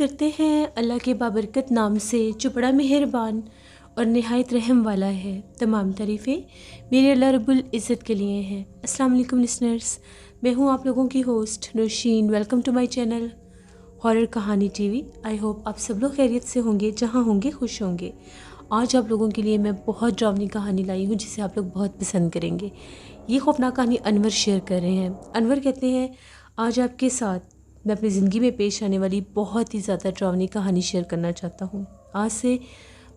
کرتے ہیں اللہ کے بابرکت نام سے جو بڑا مہربان اور نہایت رحم والا ہے۔ تمام تعریفیں میرے اللہ رب العزت کے لیے ہیں۔ السلام علیکم لسنرز، میں ہوں آپ لوگوں کی host Nosheen. Welcome to my channel horror Kahani T V. I hope آپ سب لوگ خیریت سے ہوں گے، جہاں ہوں گے خوش ہوں گے۔ آج آپ لوگوں کے لیے میں بہت ڈراؤنی کہانی لائی ہوں جسے آپ لوگ بہت پسند کریں گے۔ یہ خوفناک کہانی انور شیئر کر رہے ہیں۔ انور کہتے ہیں آج آپ کے ساتھ میں اپنی زندگی میں پیش آنے والی بہت ہی زیادہ ڈراؤنی کہانی شیئر کرنا چاہتا ہوں۔ آج سے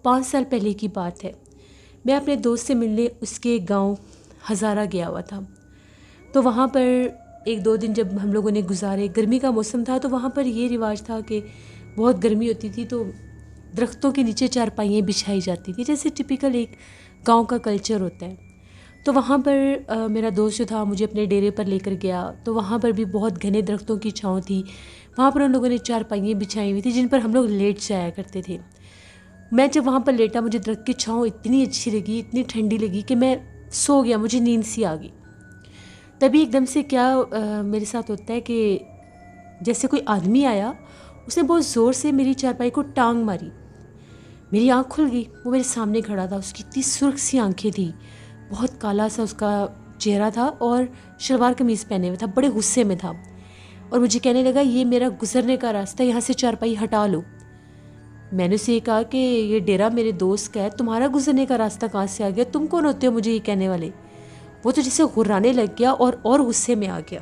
5 سال پہلے کی بات ہے۔ میں اپنے دوست سے ملنے اس کے گاؤں ہزارہ گیا ہوا تھا، تو وہاں پر 1-2 دن جب ہم لوگوں نے گزارے، گرمی کا موسم تھا تو وہاں پر یہ رواج تھا کہ بہت گرمی ہوتی تھی تو درختوں کے نیچے چارپائیاں بچھائی جاتی تھی، جیسے ٹپیکل ایک گاؤں کا کلچر ہوتا ہے۔ تو وہاں پر میرا دوست جو تھا مجھے اپنے ڈیرے پر لے کر گیا، تو وہاں پر بھی بہت گھنے درختوں کی چھاؤں تھی۔ وہاں پر ان لوگوں نے چارپائیاں بچھائی ہوئی تھی جن پر ہم لوگ لیٹ جایا کرتے تھے۔ میں جب وہاں پر لیٹا، مجھے درخت کی چھاؤں اتنی اچھی لگی، اتنی ٹھنڈی لگی کہ میں سو گیا، مجھے نیند سی آ گئی۔ تبھی ایک دم سے کیا میرے ساتھ ہوتا ہے کہ جیسے کوئی آدمی آیا، اس نے بہت زور سے میری چارپائی کو ٹانگ ماری۔ میری آنکھ کھل گئی، وہ میرے سامنے کھڑا تھا، اس کی اتنی سرخ سی آنکھیں تھیں، بہت کالا سا اس کا چہرہ تھا اور شلوار قمیض پہنے ہوئے تھا، بڑے غصے میں تھا، اور مجھے کہنے لگا یہ میرا گزرنے کا راستہ، یہاں سے چارپائی ہٹا لو۔ میں نے اسے یہ کہا کہ یہ ڈیرا میرے دوست کا ہے، تمہارا گزرنے کا راستہ کہاں سے آ گیا؟ تم کون ہوتے ہو مجھے یہ کہنے والے؟ وہ تو جسے غرانے لگ گیا اور غصے میں آ گیا۔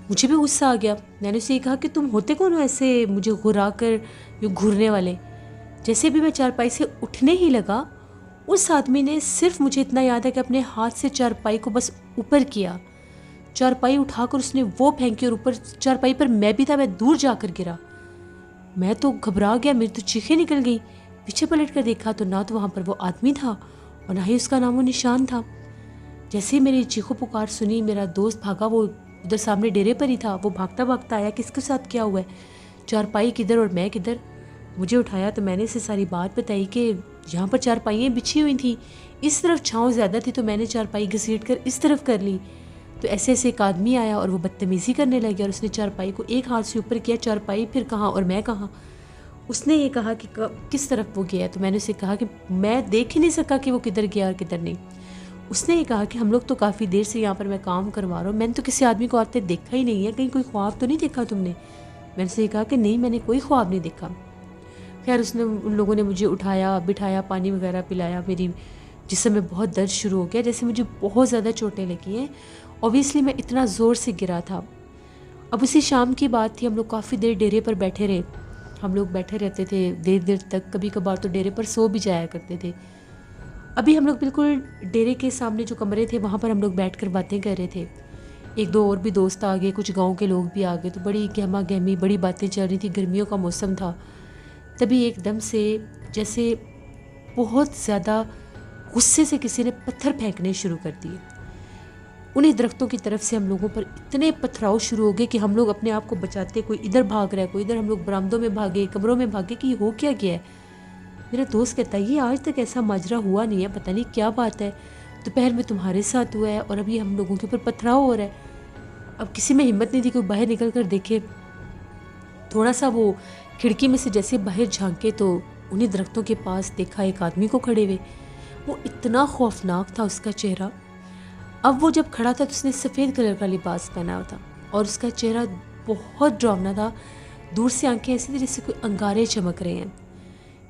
مجھے بھی غصہ آ گیا۔ میں نے اسے یہ کہا کہ تم ہوتے کون ہو ایسے مجھے غرا کر یہ گھورنے والے؟ جیسے بھی میں چارپائی سے اٹھنے ہی لگا، اس آدمی نے صرف، مجھے اتنا یاد ہے کہ اپنے ہاتھ سے چارپائی کو بس اوپر کیا، چارپائی اٹھا کر اس نے وہ پھینکی اور اوپر چارپائی پر میں بھی تھا، میں دور جا کر گرا۔ میں تو گھبرا گیا، میری تو چیخیں نکل گئی۔ پیچھے پلٹ کر دیکھا تو نہ تو وہاں پر وہ آدمی تھا اور نہ ہی اس کا نام و نشان تھا۔ جیسے ہی میری چیخو پکار سنی، میرا دوست بھاگا، وہ ادھر سامنے ڈیرے پر ہی تھا، وہ بھاگتا بھاگتا آیا، کس کے ساتھ کیا ہوا ہے، چارپائی کدھر اور میں کدھر؟ مجھے اٹھایا تو میں نے اسے ساری بات بتائی کہ یہاں پر چارپائیاں بچھی ہوئی تھیں، اس طرف چھاؤں زیادہ تھی تو میں نے چارپائی گھسیٹ کر اس طرف کر لی۔ تو ایسے ایسے ایک آدمی آیا اور وہ بدتمیزی کرنے لگ گیا اور اس نے چارپائی کو ایک ہاتھ سے اوپر کیا۔ چارپائی پھر کہاں اور میں کہاں؟ اس نے یہ کہا کہ کس طرف وہ گیا، تو میں نے اسے کہا کہ میں دیکھ ہی نہیں سکا کہ وہ کدھر گیا اور کدھر نہیں۔ اس نے یہ کہا کہ ہم لوگ تو کافی دیر سے یہاں پر میں کام کروا رہا ہوں، میں نے تو کسی آدمی کو آتے دیکھا ہی نہیں ہے، کہیں کوئی خواب تو نہیں دیکھا تم نے؟ میں نے اسے یہ کہا کہ نہیں، میں نے کوئی خواب نہیں دیکھا۔ خیر ان لوگوں نے مجھے اٹھایا، بٹھایا، پانی وغیرہ پلایا، میری جسم میں بہت درد شروع ہو گیا، جیسے مجھے بہت زیادہ چوٹیں لگی ہیں۔ اوبیسلی میں اتنا زور سے گرا تھا۔ اب اسی شام کی بات تھی، ہم لوگ کافی دیر ڈیرے پر بیٹھے رہے، ہم لوگ بیٹھے رہتے تھے دیر دیر تک، کبھی کبھار تو ڈیرے پر سو بھی جایا کرتے تھے۔ ابھی ہم لوگ بالکل ڈیرے کے سامنے جو کمرے تھے وہاں پر ہم لوگ بیٹھ کر باتیں کر رہے تھے۔ 1-2 اور بھی دوست آ گئے، کچھ گاؤں کے لوگ بھی آ گئے، تو بڑی گہما گہمی بڑی باتیں چل رہی تھی، گرمیوں کا موسم تھا۔ تبھی ایک دم سے جیسے بہت زیادہ غصے سے کسی نے پتھر پھینکنے شروع کر دیے۔ انہیں درختوں کی طرف سے ہم لوگوں پر اتنے پتھراؤ شروع ہو گئے کہ ہم لوگ اپنے آپ کو بچاتے، کوئی ادھر بھاگ رہا ہے، کوئی ادھر، ہم لوگ برآمدوں میں بھاگے، کمروں میں بھاگے کہ یہ ہو کیا گیا ہے۔ میرا دوست کہتا ہے یہ آج تک ایسا ماجرا ہوا نہیں ہے، پتہ نہیں کیا بات ہے، دوپہر میں تمہارے ساتھ ہوا ہے اور ابھی ہم لوگوں کے اوپر پتھراؤ ہو رہا ہے۔ اب کسی میں ہمت نہیں تھی کہ وہ باہر نکل کر دیکھے۔ تھوڑا سا وہ کھڑکی میں سے جیسے باہر جھانکے تو انہیں درختوں کے پاس دیکھا ایک آدمی کو کھڑے ہوئے۔ وہ اتنا خوفناک تھا اس کا چہرہ۔ اب وہ جب کھڑا تھا تو اس نے سفید کلر کا لباس پہنا ہوا تھا اور اس کا چہرہ بہت ڈراؤنا تھا، دور سے آنکھیں ایسی تھی جیسے کوئی انگارے چمک رہے ہیں۔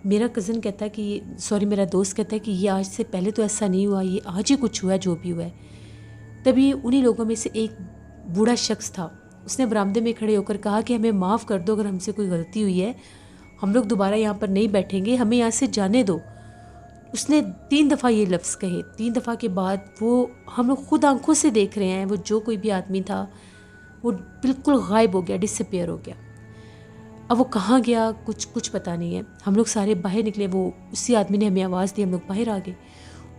میرا کزن کہتا ہے کہ میرا دوست کہتا ہے کہ یہ آج سے پہلے تو ایسا نہیں ہوا، یہ آج ہی کچھ ہوا ہے جو بھی ہوا ہے۔ تبھی انہی لوگوں میں سے ایک بوڑھا شخص تھا، اس نے برآمدے میں کھڑے ہو کر کہا کہ ہمیں معاف کر دو اگر ہم سے کوئی غلطی ہوئی ہے، ہم لوگ دوبارہ یہاں پر نہیں بیٹھیں گے، ہمیں یہاں سے جانے دو۔ اس نے 3 دفعہ یہ لفظ کہے۔ 3 دفعہ کے بعد وہ، ہم لوگ خود آنکھوں سے دیکھ رہے ہیں، وہ جو کوئی بھی آدمی تھا وہ بالکل غائب ہو گیا، ڈس اپیئر ہو گیا۔ اب وہ کہاں گیا کچھ پتہ نہیں ہے۔ ہم لوگ سارے باہر نکلے، وہ اسی آدمی نے ہمیں آواز دی، ہم لوگ باہر آ گئے۔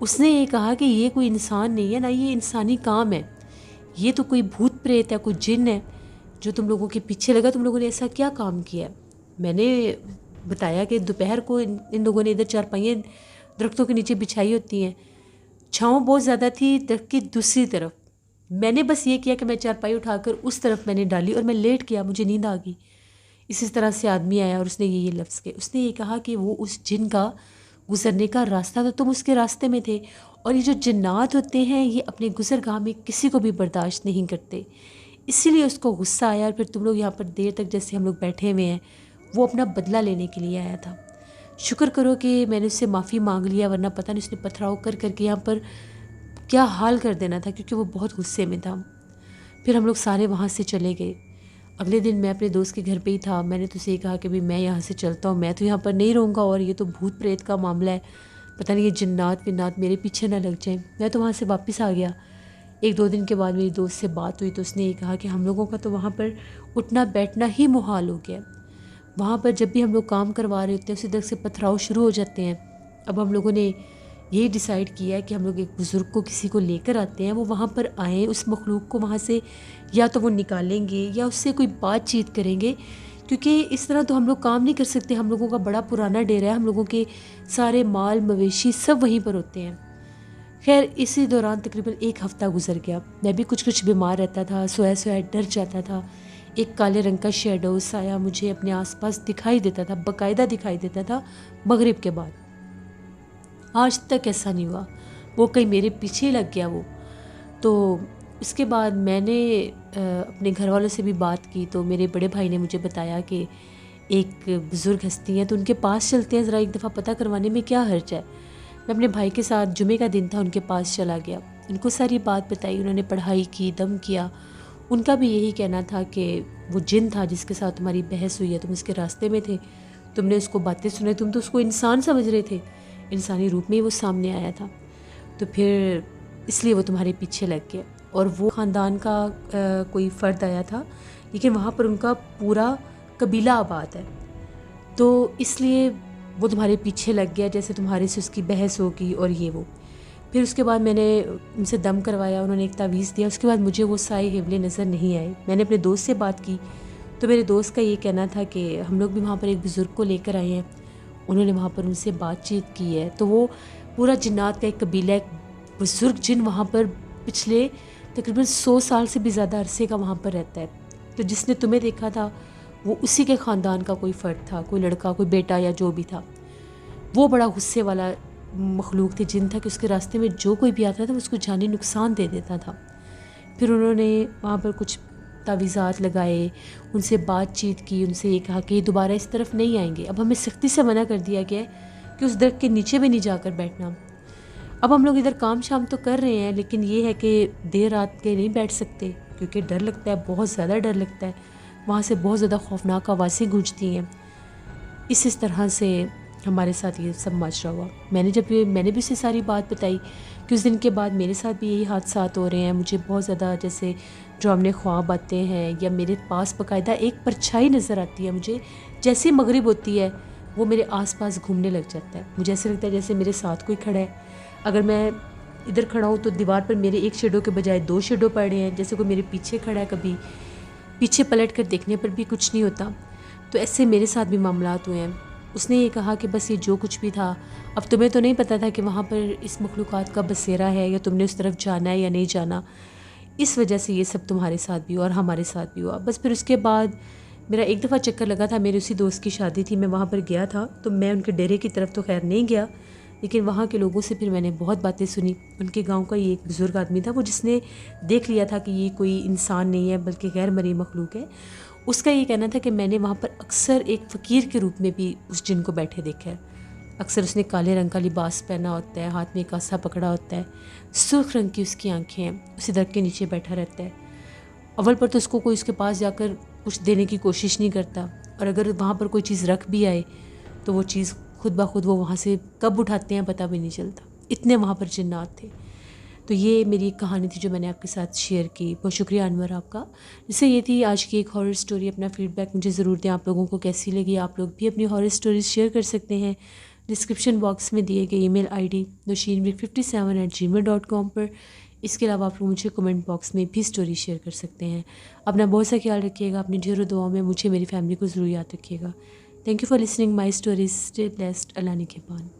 اس نے یہ کہا کہ یہ کوئی انسان نہیں ہے، نہ یہ انسانی کام ہے، یہ تو کوئی بھوت پریت ہے، کوئی جن ہے جو تم لوگوں کے پیچھے لگا، تم لوگوں نے ایسا کیا کام کیا ہے؟ میں نے بتایا کہ دوپہر کو ان لوگوں نے ادھر چارپائیاں درختوں کے نیچے بچھائی ہوتی ہیں، چھاؤں بہت زیادہ تھی درخت کی دوسری طرف، میں نے بس یہ کیا کہ میں چارپائی اٹھا کر اس طرف میں نے ڈالی اور میں لیٹ گیا، مجھے نیند آ گئی۔ اسی طرح سے آدمی آیا اور اس نے یہ لفظ کہے، اس نے یہ کہا کہ وہ اس جن کا گزرنے کا راستہ تھا، تم اس کے راستے میں تھے، اور یہ جو جنات ہوتے ہیں یہ اپنے گزرگاہ میں کسی کو بھی برداشت نہیں کرتے، اسی لیے اس کو غصہ آیا، اور پھر تم لوگ یہاں پر دیر تک جیسے ہم لوگ بیٹھے ہوئے ہیں وہ اپنا بدلہ لینے کے لیے آیا تھا۔ شکر کرو کہ میں نے اس سے معافی مانگ لیا، ورنہ پتہ نہیں اس نے پتھراؤ کر کر کے یہاں پر کیا حال کر دینا تھا، کیونکہ وہ بہت غصے میں تھا۔ پھر ہم لوگ سارے وہاں سے چلے گئے۔ اگلے دن میں اپنے دوست کے گھر پہ ہی تھا، میں نے تو اسے کہا کہ میں یہاں سے چلتا ہوں، میں تو یہاں پر نہیں رہوں گا، اور یہ تو بھوت پریت کا معاملہ ہے، پتہ نہیں یہ جنات ونات میرے پیچھے نہ لگ جائیں۔ میں تو وہاں سے واپس آ گیا۔ 1-2 دن کے بعد میری دوست سے بات ہوئی تو اس نے یہ کہا کہ ہم لوگوں کا تو وہاں پر اٹھنا بیٹھنا ہی محال ہو گیا، وہاں پر جب بھی ہم لوگ کام کروا رہے ہوتے ہیں اسی طرح سے پتھراؤ شروع ہو جاتے ہیں۔ اب ہم لوگوں نے یہ ڈیسائیڈ کیا ہے کہ ہم لوگ ایک بزرگ کو کسی کو لے کر آتے ہیں، وہ وہاں پر آئیں، اس مخلوق کو وہاں سے یا تو وہ نکالیں گے یا اس سے کوئی بات چیت کریں گے، کیونکہ اس طرح تو ہم لوگ کام نہیں کر سکتے، ہم لوگوں کا بڑا پرانا ڈیرا ہے، ہم لوگوں کے سارے مال مویشی سب وہیں پر ہوتے ہیں۔ خیر اسی دوران تقریباً 1 ہفتہ گزر گیا، میں بھی کچھ بیمار رہتا تھا، سویا ڈر جاتا تھا، ایک کالے رنگ کا شیڈو سایہ مجھے اپنے آس پاس دکھائی دیتا تھا، باقاعدہ دکھائی دیتا تھا مغرب کے بعد۔ آج تک ایسا نہیں ہوا، وہ کہیں میرے پیچھے لگ گیا وہ۔ تو اس کے بعد میں نے اپنے گھر والوں سے بھی بات کی، تو میرے بڑے بھائی نے مجھے بتایا کہ ایک بزرگ ہستی ہیں تو ان کے پاس چلتے ہیں، ذرا ایک دفعہ پتہ کروانے میں کیا حرج ہے۔ میں اپنے بھائی کے ساتھ جمعے کا دن تھا، ان کے پاس چلا گیا، ان کو ساری بات بتائی، انہوں نے پڑھائی کی، دم کیا۔ ان کا بھی یہی کہنا تھا کہ وہ جن تھا جس کے ساتھ تمہاری بحث ہوئی ہے، تم اس کے راستے میں تھے، تم نے اس کو باتیں سنائی، تم تو اس کو انسان سمجھ رہے تھے، انسانی روپ میں ہی وہ سامنے آیا تھا، تو پھر اس لیے وہ تمہارے پیچھے لگ گیا۔ اور وہ خاندان کا کوئی فرد آیا تھا، لیکن وہاں پر ان کا پورا قبیلہ آباد ہے، تو اس لیے وہ تمہارے پیچھے لگ گیا، جیسے تمہارے سے اس کی بحث ہوگی اور یہ وہ۔ پھر اس کے بعد میں نے ان سے دم کروایا، انہوں نے ایک تعویذ دیا، اس کے بعد مجھے وہ سائے حبلے نظر نہیں آئے۔ میں نے اپنے دوست سے بات کی تو میرے دوست کا یہ کہنا تھا کہ ہم لوگ بھی وہاں پر ایک بزرگ کو لے کر آئے ہیں، انہوں نے وہاں پر ان سے بات چیت کی ہے، تو وہ پورا جنات کا ایک قبیلہ، ایک بزرگ جن وہاں پر پچھلے تقریباً 100 سال سے بھی زیادہ عرصے کا وہاں پر رہتا ہے، تو جس نے تمہیں دیکھا تھا وہ اسی کے خاندان کا کوئی فرد تھا، کوئی لڑکا، کوئی بیٹا یا جو بھی تھا۔ وہ بڑا غصے والا مخلوق تھے، جن تھا کہ اس کے راستے میں جو کوئی بھی آتا تھا اس کو جانی نقصان دے دیتا تھا۔ پھر انہوں نے وہاں پر کچھ تعویذات لگائے، ان سے بات چیت کی، ان سے یہ کہا کہ یہ دوبارہ اس طرف نہیں آئیں گے۔ اب ہمیں سختی سے منع کر دیا گیا ہے کہ اس درخت کے نیچے بھی نہیں جا کر بیٹھنا۔ اب ہم لوگ ادھر کام شام تو کر رہے ہیں، لیکن یہ ہے کہ دیر رات کے نہیں بیٹھ سکتے، کیونکہ ڈر لگتا ہے، بہت زیادہ ڈر لگتا ہے، وہاں سے بہت زیادہ خوفناک آوازیں گونجتی ہیں۔ اس طرح سے ہمارے ساتھ یہ سب ماجرا ہوا۔ میں نے بھی اسے ساری بات بتائی کہ اس دن کے بعد میرے ساتھ بھی یہی حادثات ہو رہے ہیں، مجھے بہت زیادہ جیسے ڈراؤنے خواب آتے ہیں، یا میرے پاس باقاعدہ ایک پرچھائی نظر آتی ہے مجھے، جیسے مغرب ہوتی ہے وہ میرے آس پاس گھومنے لگ جاتا ہے، مجھے ایسے لگتا ہے جیسے میرے ساتھ کوئی کھڑا ہے۔ اگر میں ادھر کھڑا ہوں تو دیوار پر میرے ایک شیڈو کے بجائے 2 شیڈو پڑ رہے ہیں، جیسے کوئی میرے پیچھے کھڑا ہے، کبھی پیچھے پلٹ کر دیکھنے پر بھی کچھ نہیں ہوتا۔ تو ایسے میرے ساتھ بھی معاملات ہوئے ہیں۔ اس نے یہ کہا کہ بس یہ جو کچھ بھی تھا، اب تمہیں تو نہیں پتہ تھا کہ وہاں پر اس مخلوقات کا بسیرا ہے، یا تم نے اس طرف جانا ہے یا نہیں جانا، اس وجہ سے یہ سب تمہارے ساتھ بھی ہوا اور ہمارے ساتھ بھی ہوا۔ بس پھر اس کے بعد میرا ایک دفعہ چکر لگا تھا، میرے اسی دوست کی شادی تھی، میں وہاں پر گیا تھا، تو میں ان کے ڈیرے کی طرف تو خیر نہیں گیا، لیکن وہاں کے لوگوں سے پھر میں نے بہت باتیں سنی۔ ان کے گاؤں کا یہ ایک بزرگ آدمی تھا، وہ جس نے دیکھ لیا تھا کہ یہ کوئی انسان نہیں ہے بلکہ غیر مرئی مخلوق ہے، اس کا یہ کہنا تھا کہ میں نے وہاں پر اکثر ایک فقیر کے روپ میں بھی اس جن کو بیٹھے دیکھا ہے۔ اکثر اس نے کالے رنگ کا لباس پہنا ہوتا ہے، ہاتھ میں ایک عصا پکڑا ہوتا ہے، سرخ رنگ کی اس کی آنکھیں ہیں، اسی درخت کے نیچے بیٹھا رہتا ہے۔ اول پر تو اس کو کوئی اس کے پاس جا کر کچھ دینے کی کوشش نہیں کرتا، اور اگر وہاں پر کوئی چیز رکھ بھی آئے تو وہ چیز خود بخود وہ وہاں سے کب اٹھاتے ہیں پتہ بھی نہیں چلتا، اتنے وہاں پر جنات تھے۔ تو یہ میری ایک کہانی تھی جو میں نے آپ کے ساتھ شیئر کی۔ بہت شکریہ انور آپ کا۔ جس سے یہ تھی آج کی ایک ہارر سٹوری۔ اپنا فیڈ بیک مجھے ضرور دیں، آپ لوگوں کو کیسی لگی۔ آپ لوگ بھی اپنی ہارر سٹوریز شیئر کر سکتے ہیں ڈسکرپشن باکس میں دیے گئے ای میل آئی ڈی noshinmir57@gmail.com پر۔ اس کے علاوہ آپ لوگ مجھے کمنٹ باکس میں بھی سٹوری شیئر کر سکتے ہیں۔ اپنا بہت سا خیال رکھیے گا، اپنی ڈھیروں دعاؤں میں مجھے، میری فیملی کو ضرور یاد رکھیے گا۔ Thank you for listening my stories. Stay blessed. اللہ نگہبان۔